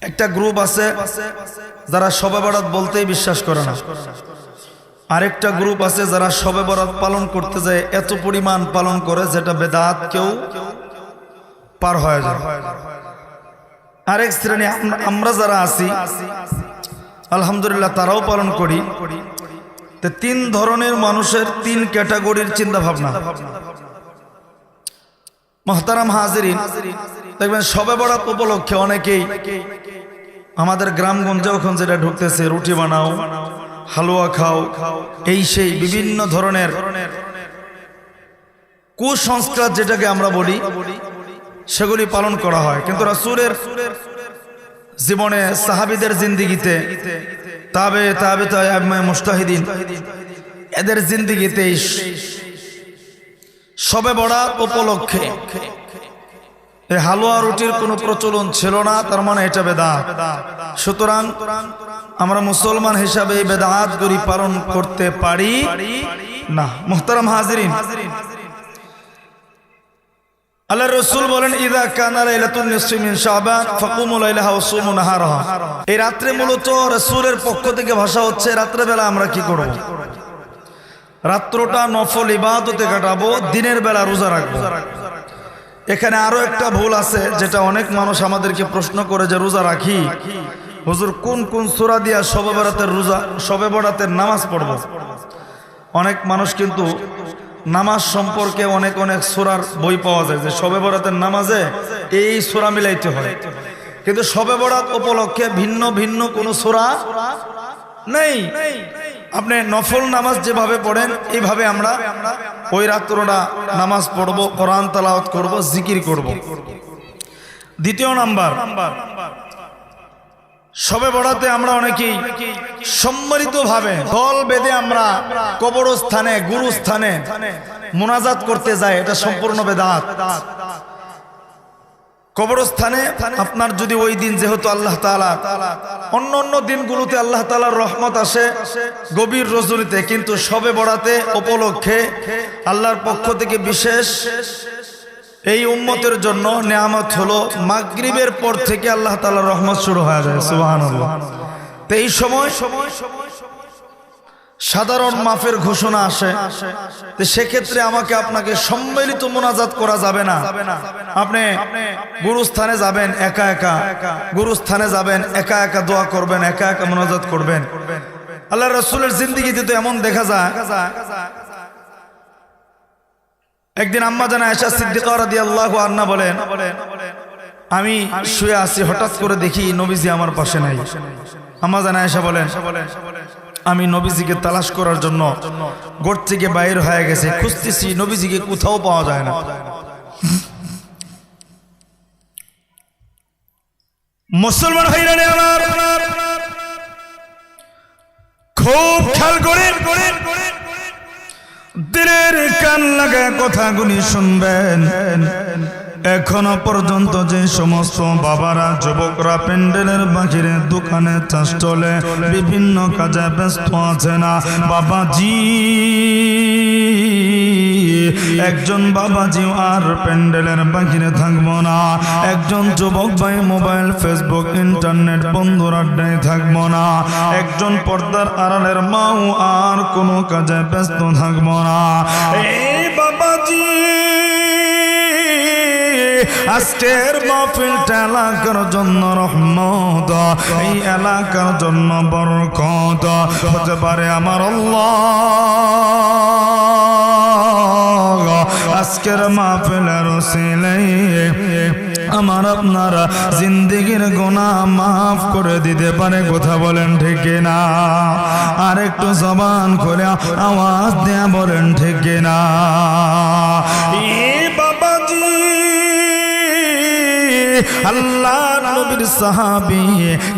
একটা গ্রুপ আছে যারা শবে বরাত বলতেই বিশ্বাস করে না, আরেকটা গ্রুপ আছে যারা শবে বরাত পালন করতে যায় এত পরিমাণ পালন করে যেটা বেদাত কেউ পার হয়ে যায়। আরেক শ্রেণী আমরা যারা আছি আলহামদুলিল্লাহ তারাও পালন করি। তো তিন ধরনের মানুষের তিন ক্যাটাগরির চিন্তা ভাবনা। মুহতারাম হাজিরিন, দেখবেন শবে বরাত উপলক্ষে অনেকেই আমাদের গ্রামগঞ্জে এখন যেটা ঢুকতেছে, রুটি বানাও, হালুয়া খাও, এই সেই বিভিন্ন ধরনের কুসংস্কার যেটাকে আমরা বলি সেগুলি পালন করা হয়। কিন্তু রাসূলের জীবনে, সাহাবীদের জিন্দেগিতে, মুজতাহিদিন এদের জিন্দেগিতে শবে বরাত উপলক্ষে এই হালুয়া রুটির কোনো প্রচলন ছিল না, তার মানে এটা বেদাত। সুতরাং আমরা মুসলমান হিসাবে এই বেদাতগুলি পালন করতে পারি না। মুহতারাম হাজিরিন, আল্লাহ রাসূল বলেন ইযা কানা লাইলাতুন নিসফি মিন শাবান ফাকুমু লাইলাহা ওয়া সুমু নাহারাহা। এই রাত্রে মূলত রাসূলের পক্ষ থেকে ভাষা হচ্ছে রাত্রে বেলা আমরা কি করব? রাত্রটা নফল ইবাদতে কাটাবো, দিনের বেলা রোজা রাখবো। এখানে আরো একটা ভুল আছে যেটা অনেক মানুষ আমাদেরকে প্রশ্ন করে যে রোজা রাখি হুজুর কোন কোন সূরা দিয়া শবে বরাতের রোজা, শবে বরাতের নামাজ পড়ব। অনেক মানুষ কিন্তু নামাজ সম্পর্কে অনেক অনেক সূরার বই পাওয়া যায় যে শবে বরাতের নামাজে এই সূরা মিলাইতে হয়, কিন্তু শবে বরাত উপলক্ষে ভিন্ন ভিন্ন কোন সূরা নেই। আপনি নফল নামাজ যেভাবে পড়েন এইভাবে আমরা ওই রাত্রটা নামাজ পড়ব, কোরআন তেলাওয়াত করব, জিকির করব। দ্বিতীয় নাম্বার, শবে বরাতে আমরা অনেকেই সম্মিলিতভাবে দল বেঁধে আমরা কবরস্থানে, গুরুস্থানে মুনাজাত করতে যাই, এটা সম্পূর্ণ বেদাত। কবরস্থানে আপনার যদি ওই দিন, যেহেতু আল্লাহ তাআলা অন্য অন্য দিনগুলোতে আল্লাহ তাআলার রহমত আসে গভীর রজনীতে, কিন্তু শবে বরাতে উপলক্ষে আল্লাহর পক্ষ থেকে বিশেষ এই উম্মতের জন্য নেয়ামত হলো মাগরিবের পর থেকে আল্লাহ তাআলার রহমত শুরু হয়ে যায়। সুবহানাল্লাহ। তো এই সময় সাধারণ মাফের ঘোষণা আসে, তো সেক্ষেত্রে আমাকে আপনাকে সম্মিলিত মুনাজাত করা যাবে না। আপনি গুরুস্থানে যাবেন একা একা, গুরুস্থানে যাবেন একা একা দোয়া করবেন, একা একা মুনাজাত করবেন। আল্লাহ রাসূলের জিন্দেগিতে তো এমন দেখা যায়। একদিন আম্মা জান আয়েশা সিদ্দিকা রাদিয়াল্লাহু আনহা বলেন, আমি শুয়ে আছি, হঠাৎ করে দেখি নবীজি আমার পাশে নাই। আম্মা জান আয়েশা বলেন, আমি নবীজিকে তালাশ করার জন্য ঘর থেকে বাইর হয়ে গেছে, খুঁজতেছি, নবীজিকে কোথাও পাওয়া যায় না। মুসলমান ভাইরা আমার খুব খেয়াল করেন, দিলের কান লাগায় কথাগুলি শুনবেন। এখনো পর্যন্ত যে সমস্ত বাবারা, যুবকরা প্যান্ডেলের বাহিরে, দোকানে, চাষটলে বিভিন্ন কাজে ব্যস্ত আছে না, বাবাজি, একজন বাবাজি আর প্যান্ডেলের বাহিরে থাকবো না। একজন যুবক ভাই মোবাইল, ফেসবুক, ইন্টারনেট বন্ধুর আড্ডায় থাকবো না। একজন পর্দার আড়ালের মাও আর কোনো কাজে ব্যস্ত থাকবো না। এই বাবাজি, আজকের মাহফিলটা এলাকার জন্য রহমত, এই এলাকার জন্য বরকত হতে পারে। আমার আল্লাহ আজকের মাহফিলের ওসিলায় আমার আপনারা জিন্দেগির গুনাহ মাফ করে দিতে পারে। কথা বলেন ঠিক না? আর একটু জবান খুলে আওয়াজ দেয়া বলেন ঠিক না? বাবাজি, আল্লাহ নবীর সাহাবী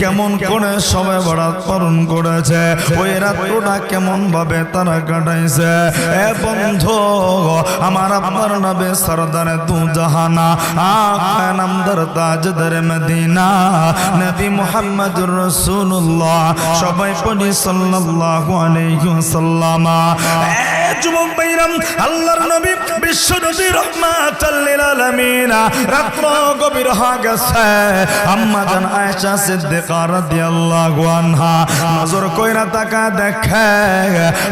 কেমন করে শবে বরাত পালন করেছে, ওই রাতটা কেমন ভাবে তারা কাটাইছে। এ বন্ধু, আমার আপনার নবী সরদারে দু জাহানা, আকা নামদার তাজদার মদিনা, নবী মুহাম্মদুর রাসূলুল্লাহ, সবাই পড়ি সাল্লাল্লাহু আলাইহি ওয়াসাল্লাম। যুবক ভাইরা, আল্লাহর নবী বিশ্ব নবী রাহমাতাল লিল আলামিন রাত্র গভীর হয়ে গেছে। আম্মা জান আয়েশা সিদ্দিকা রাদিয়াল্লাহু আনহা নজর কইরা তাকা দেখে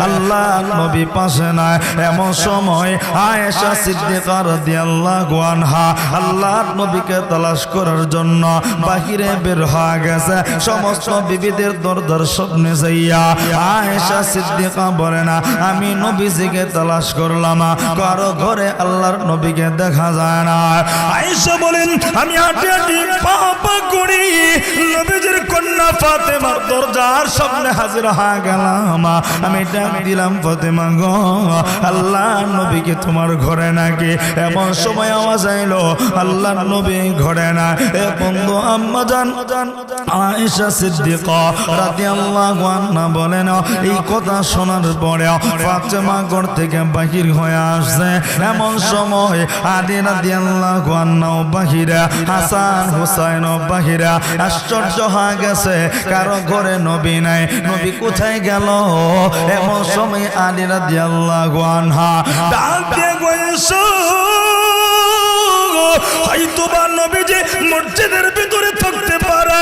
আল্লাহর নবী পাশে নাই। এমন সময় আয়েশা সিদ্দিকা রাদিয়াল্লাহু আনহা আল্লাহর নবীকে তালাশ করার জন্য বাহিরে বের হয়ে গেছে। সমস্ত বিবিদের দরদর স্বপ্নে যাইয়া আয়েশা সিদ্দিকা বলে না, আমি নবীজিকে তালাশ করলাম, কারো ঘরে আল্লাহর নবীকে দেখা যায় না। আয়েশা বলেন, আমি হাঁটি হাঁটি পা পা করি নবীজির কন্যা ফাতেমার দরজার সামনে হাজির হয়ে গেলাম। আমি ডাক দিলাম, ফাতেমা গো, আল্লাহর নবীকে তোমার ঘরে নাকি? এমন সময় আওয়াজ আইলো আল্লাহর নবী ঘরে না। এ বন্ধু আম্মা জান আয়েশা সিদ্দিকা রাদিয়াল্লাহু আনহা বলেন, এই কথা শোনার পরে ফাতেমা ঘর থেকে বাহির হয়ে আসছে। এমন সময় আলী রাদিয়াল্লাহু আনহু বাহিরে, হাসান হুসাইন বাহিরে। আশ্চর্য হয়ে গেছে, কারো ঘরে নবী নাই, নবী কোথায় গেল? এমন সময় আলী রাদিয়াল্লাহু আনহা ডাক দিয়ে কইছে, হয়তোবা নবীজি মসজিদের ভিতরে থাকতে পারে।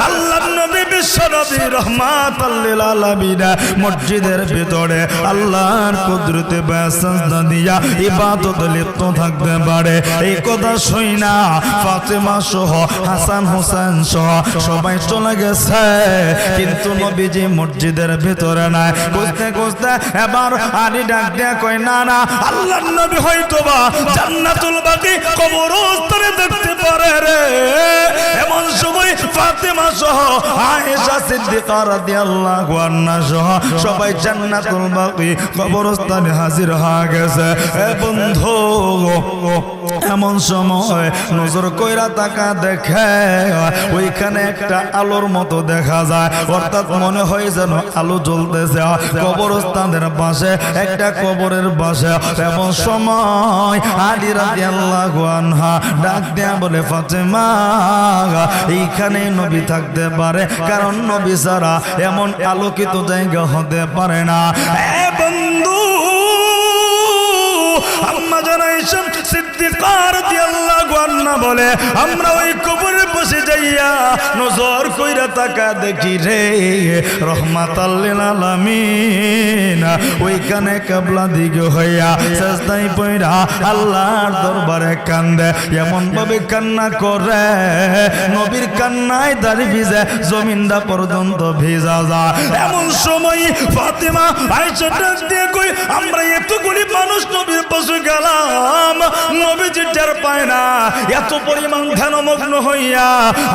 আল্লাহর নবী বিশ্ব নবী রাহমাতাল লিল আলামিন মসজিদের ভিতরে আল্লাহর কুদরতে সাজদা দিয়া ইবাদতে লিপ্ত থাকতে পারে। এই কথা শুইনা ফাতেমা সহ হাসান হোসেন সহ সবাই চলে গেছে, কিন্তু নবীজি মসজিদের ভিতরে নাই। খুঁজতে খুঁজতে এবার আলী ডাক দিয়া কয়, না না, আল্লাহর নবী হয়তোবা জান্নাতুল বাকি কবরস্থানে দেখতে পারে রে। এমন সময় ফাতেমা সহ আয়েশা সিদ্দিকা রাদিয়াল্লাহু আনহা সহ সবাই জান্নাতুল বাকি কবরস্থানে হাজির হয়ে গেছে। এ বন্ধু, এমন সময় নজর কইরা তাকা দেখে ওইখানে একটা আলোর মতো দেখা যায়, অর্থাৎ মনে হয় যেন আলো জ্বলতেছে কবরস্থানের পাশে, একটা কবরের পাশে। এমন সময় আলী রাদিয়াল্লাহু আনহা ডাক দিয়া বলে, ফাতেমা, এইখানে নবী থাকতে পারে, কারণ নবী ছাড়া এমন আলোকিত জায়গা হতে পারে না। এ বন্ধু, আম্মা জান আয়েশা সিদ্দিকা রাদিয়াল্লাহু আনহা বলে, আমরা ওই কবরে বসে যাইয়া নজর কইরা তাকা দেখি রে রাহমাতাল লিল আলামিন ওইখানে কিবলা দিকে হইয়া সিজদায় পড়া আল্লাহর দরবারে কান্দে। এমন ভাবে কান্না করে নবীর কান্নায় দাড়ি ভিজে, জমিনটা পর্যন্ত ভিজা যায়। এমন সময় ফাতেমা আয়েশা ডাক দিয়ে কই, আমরা এতগুলি মানুষ নবীর পাশে গেলাম, নবীজি টের পায় না, এত পরিমাণ ধ্যানমগ্ন হইয়া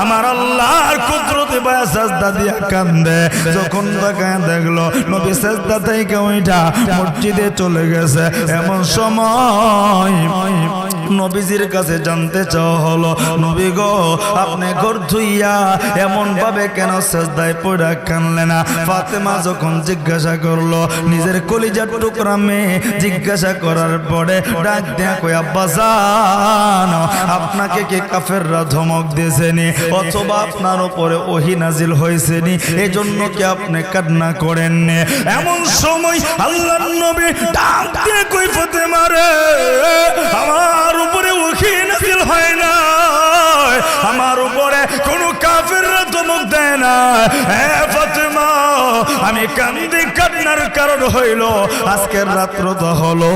আমার আল্লাহর কুদরতে বায়া সাজদা দিয়া কান্দে। যখন তাকায় দেখলো নবী সাজদা থেকে ওইটা মসজিদে চলে গেছে। এমন সময় নবীজির কাছে জানতে চাওয়া হলো, নবী গো, আপনি ঘর ধুইয়া এমন ভাবে কেন সাজদায় পড়া কানলেন না? ফাতেমা যখন জিজ্ঞাসা করলো, নিজের কলিজার টুকরা মেয়ে জিজ্ঞাসা করার পরে ডাক দেয়া কই, আব্বা জান, আপনাকে কি কাফেররা ধমক দিয়েছেনি, অথবা আপনার উপরে ওহী নাজিল হয়েছেনি, এজন্য কি আপনি কান্না করেননি? এমন সময় আল্লাহর নবী ডাক দিয়ে কই, ফাতেমা রে, আমার উপরে ওহী নাজিল হয় না, আমার উপরে কোনো কাফেররা ধমক দেয় না। হে ফাতেমা, আমি কান্দি, কান্নার কারণ হইল আজকের রাত্র তো হলো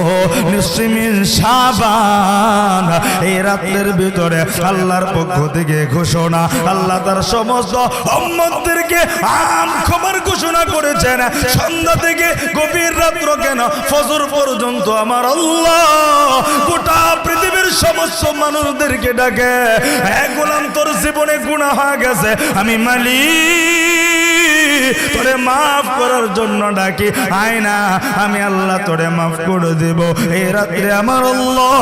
নিশ্চিমিন শাবান। এই রাতের ভিতরে আল্লাহর পক্ষ থেকে ঘোষণা, আল্লাহ তার সমস্ত উম্মতদেরকে আম খবর ঘোষণা করেছেন, সন্ধ্যা থেকে গভীর রাত্র কেন ফজর পর্যন্ত আমার আল্লাহ গোটা পৃথিবীর সমস্ত মানুষদেরকে ডাকে, এক গোলাম তোর জীবনে গুনাহ হয়ে গেছে, আমি মালিক তোরে মাফ করার জন্য ডাকি, আয় না, আমি আল্লাহ তোরে মাফ করে দেব। এই রাত্রে আমার আল্লাহ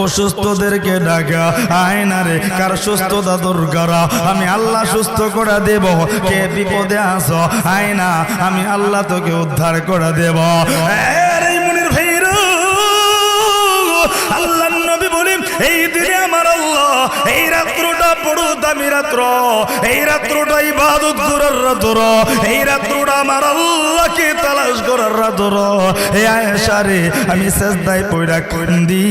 অসুস্থদেরকে ডাকা, আয় না রে, কার সুস্থতা দরকার, আমি আল্লাহ সুস্থ করে দেব। কে বিপদে আছো, আয় না, আমি আল্লাহ তোকে উদ্ধার করে দেব। আল্লাহ নবী বলেন, এই দিনে আমার আল্লাহ এই রাত্রটা বড় দামি রাত্র, এই রাত্রটা ইবাদত করার রাত্র, এই রাত্রটা আমার আল্লাহকে তালাশ করার রাত্র। হে আয়েশা রে, আমি সিজদায় পড়া কান্দি,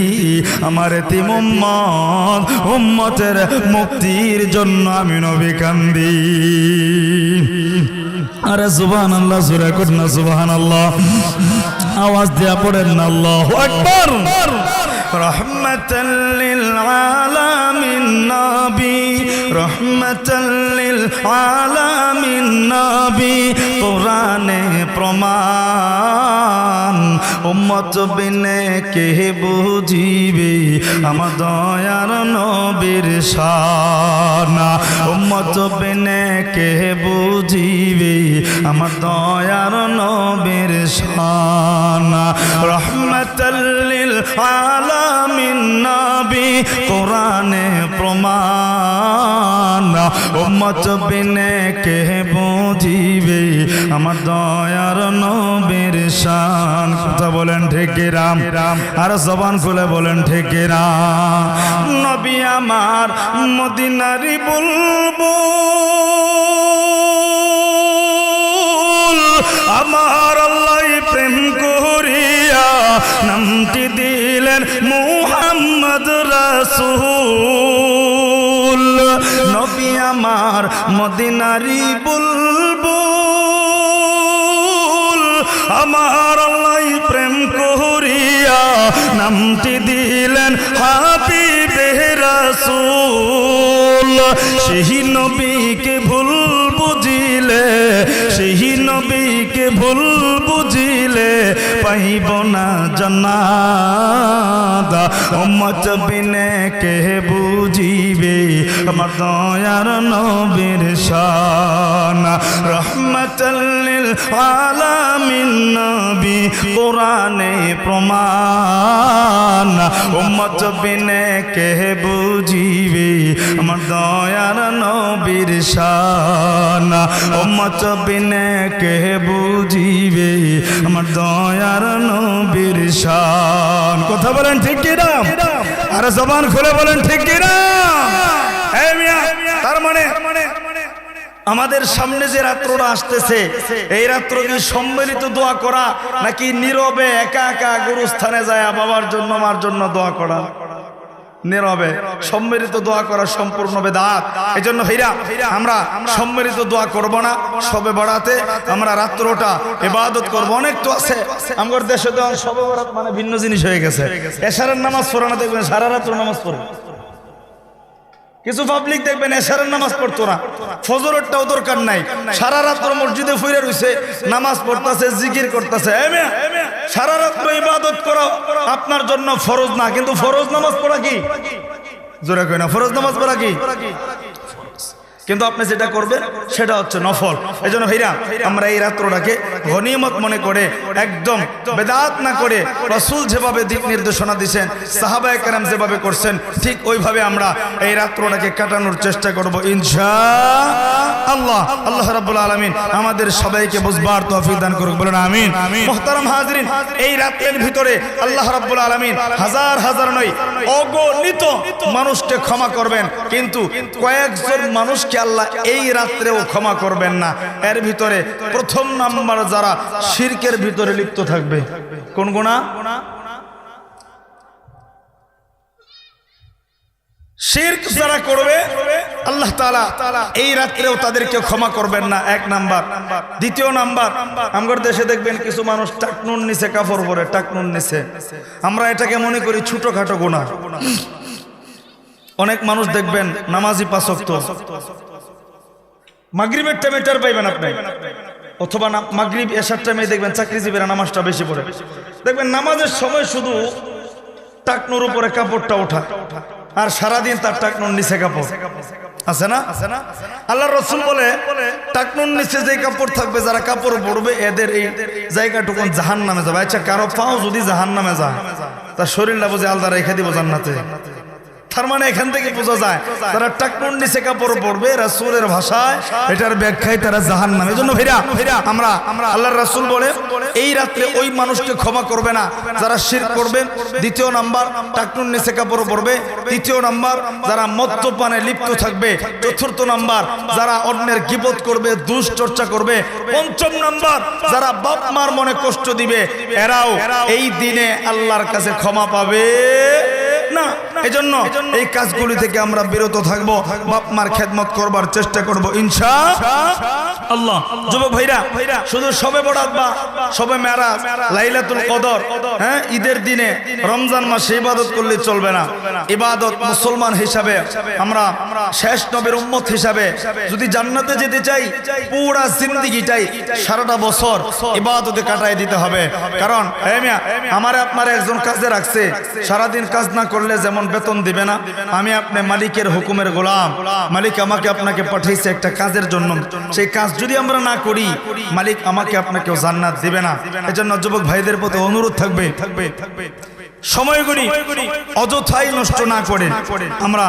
আমার এতিম উম্মত, উম্মতের মুক্তির জন্য আমি নবী কান্দি। আরে সুবহানাল্লাহ, জোরে কর না সুবহানাল্লাহ, আওয়াজ দিয়া পড়েন না আল্লাহু আকবার। রহমাতাল লিল আলামিন নবী, রহমাতাল লিল আলামিন নবী, কোরআনে প্রমাণ, উম্মত বিনে কে বুঝিবে আমার দয়ার নবীর শান, উম্মত বিনে কে বুঝিবে আমার দয়ার নবীর শান। রহমাতাল লিল আলামিন নবী, কোরআনে প্রমাণ, উম্মত বিনে কে বুঝিবে আমার দয়ার নবীর শান। কথা বলেন ঠিক কি রাম? আর জবান খুলে বলেন ঠিক কি রাম? নবী আমার মদিনারি বুলবুল, আমার আল্লাহ প্রেম করিয়া নামটি দিলেন মুহাম্মদ রাসূল। নবী আমার মদিনারি বুলবুল, আমার আল্লাহ প্রেম করিয়া নামটি দিলেন হাবিবে রাসূল। সেই নবীকে ভুল বুঝিলে, সেই নবীকে ভুল বুঝিলে পাইব না জান্নাত, উম্মত বিনে কে বুঝিবে আমার দয়ার নবীর শান। রহমাতাল লিল আলামিন নবী, কোরআনে প্রমাণ, উম্মত বিনে কে বুঝিবে আমার দয়ার নবীর শান, উম্মত বিনে কে বুঝিবে আমার দয়ার নবীর শান। কথা বলেন ঠিক কি না? আরে জবান খুলে বলেন ঠিক কি না? তার মানে আমাদের সামনে যে রাত্রটা আসতেছে, এই রাত্র কি সম্মিলিত দোয়া করা নাকি নীরবে একা একা গুরুস্থানে যায় বাবার জন্য মার জন্য দোয়া করা? নীরবে সম্মিলিত দোয়া করা সম্পূর্ণ বেদাত। এই জন্য ভাইরা আমরা সম্মিলিত দোয়া করব না, সবে বরাতে আমরা রাত্রটা ইবাদত করব। অনেক তো আছে আমাদের দেশে তো সবে বরাত মানে ভিন্ন জিনিস হয়ে গেছে। এশারের নামাজ পড়ে না, দেখবেন সারা রাত্র নামাজ পড়ে। কিছু পাবলিক দেখবেন এশারের নামাজ পড়তো না, ফজরেরটাও দরকার নাই, সারা রাত্র মসজিদে ফুইরা রইছে, নামাজ পড়তেছে, জিকির করতেছে। সারা রাত্র ইবাদত করা আপনার জন্য ফরজ না, কিন্তু ফরজ নামাজ পড়া কি? জোরে কই না, ফরজ নামাজ পড়া কি? কিন্তু আপনি যেটা করবেন সেটা হচ্ছে নফল। এই জন্য ভাইরা আমরা এই রাত্রটাকে গনিমত মনে করে, একদম বেদাত না করে, রাসূল যেভাবে দিক নির্দেশনা দিয়েছেন, সাহাবায়ে কেরাম যেভাবে করছেন, ঠিক ওইভাবে আমরা এই রাত্রটাকে কাটানোর চেষ্টা করব ইনশাআল্লাহ। আল্লাহ রাব্বুল আলামিন আমাদের সবাইকে বুঝবার তৌফিক দান করুক, বলেন আমিন। মুহতারাম হাজরিন, এই রাতের ভিতরে আল্লাহ রাব্বুল আলামিন হাজার হাজার নয় অগণিত মানুষকে ক্ষমা করবেন, কিন্তু কয়েকজন মানুষকে আল্লাহ এই রাত্রেও ক্ষমা করবেন না। এর ভিতরে প্রথম নাম্বার যারা শিরকের ভিতরে লিপ্ত থাকবে। কোন গুনাহ? শিরক যারা করবে আল্লাহ তাআলা এই রাত্রেও তাদেরকে ক্ষমা করবেন না, এক নাম্বার। দ্বিতীয় নাম্বার, আমাদের দেশে দেখবেন কিছু মানুষ টাকনুন নিচে কাপড় পরে, টাকনুন নিচে, আমরা এটাকে মনে করি ছোটখাটো গুনাহ। অনেক মানুষ দেখবেন নামাজি পাঁচ ওয়াক্ত, মাগরিবের টাইমে টের পাইবেন আপনি, অথবা মাগরিব এশার টাইমে দেখবেন চাকরিজীবীরা নামাজটা বেশি পড়ে। দেখবেন নামাজের সময় শুধু টাকনুর উপরে কাপড়টা ওঠা, আর সারাদিন তার টাকনুর নিচে কাপড় আছে না? আল্লাহর রাসূল বলে টাকনুর নিচে যে কাপড় থাকবে, যারা কাপড় পরবে, এদের এই জায়গাটুকু জাহান্নামে যাবে। আচ্ছা, কারো পাও যদি জাহান্নামে যায়, তার শরীরটা বুঝে আলাদা রেখে দিব জান্নাতে? তার মানে এখান থেকে বোঝা যায় তারা টাকনুর নিচে কাপড় পরবে রাসূলের ভাষায় এটার ব্যাখ্যায় তারা জাহান্নাম। এজন্য ভাইরা আমরা আল্লাহর রাসূল বলে এই রাত্রে ওই মানুষকে ক্ষমা করবে না যারা শিরক করবে। দ্বিতীয় নাম্বার টাকনুর নিচে কাপড় পরবে। তৃতীয় নাম্বার যারা মদ্যপানে লিপ্ত থাকবে। চতুর্থ নাম্বার যারা অন্যের গীবত করবে, দুশ্চর্চা করবে। পঞ্চম নাম্বার যারা বাপ মার মনে কষ্ট দিবে, এরাও এই দিনে আল্লাহর কাছে ক্ষমা পাবে না। এজন্য এই কাজগুলি থেকে আমরা বিরত থাকব, বাপ মার খেদমত করবার চেষ্টা করব ইনশাআল্লাহ। যুবক ভাইরা, শুধু শবে বরাত বা শবে মেরাজ, লাইলাতুল কদর, হ্যাঁ, ঈদের দিনে রমজান মাসে ইবাদত করলে চলবে না। ইবাদত মুসলমান হিসাবে আমরা শেষ নবীর উম্মত হিসাবে যদি জান্নাতে যেতে চাই, পুরা জিন্দেগিটাই সারাটা বছর ইবাদতে কাটায় দিতে হবে। কারণ আমারে আপনার একজন কাজে রাখছে, সারাদিন কাজ না করলে যেমন বেতন দিবে না, আমি আপনি মালিকের হুকুমের গোলাম। মালিক আমাকে আপনাকে পাঠিয়েছে একটা কাজের জন্য, সেই কাজ যদি আমরা না করি মালিক আমাকে আপনাকেও জান্নাত দিবে না। এজন্য যুবক ভাইদের প্রতি অনুরোধ থাকবে সময়গুলি অযথাই নষ্ট না করে আমরা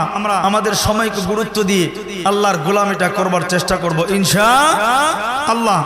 আমাদের সময়কে গুরুত্ব দিয়ে আল্লাহর গোলামিটা করবার চেষ্টা করব ইনশাআল্লাহ।